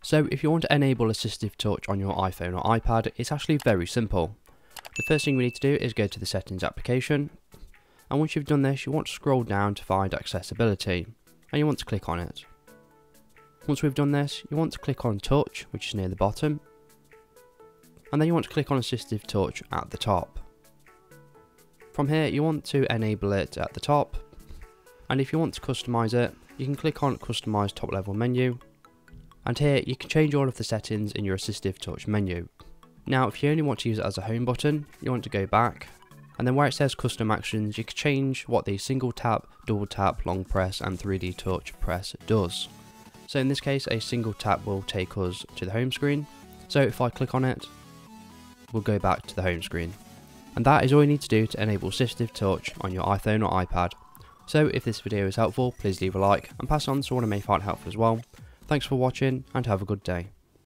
So if you want to enable Assistive Touch on your iPhone or iPad, it's actually very simple. The first thing we need to do is go to the Settings application, and once you've done this you want to scroll down to find Accessibility, and you want to click on it. Once we've done this, you want to click on Touch, which is near the bottom, and then you want to click on Assistive Touch at the top. From here you want to enable it at the top, and if you want to customize it, you can click on Customize Top Level Menu, and here you can change all of the settings in your Assistive Touch menu. Now if you only want to use it as a home button, you want to go back, and then where it says custom actions you can change what the single tap, double tap, long press and 3D touch press does. So in this case a single tap will take us to the home screen, so if I click on it we'll go back to the home screen. And that is all you need to do to enable Assistive Touch on your iPhone or iPad. So if this video is helpful, please leave a like and pass it on to someone who may find it helpful as well. Thanks for watching and have a good day.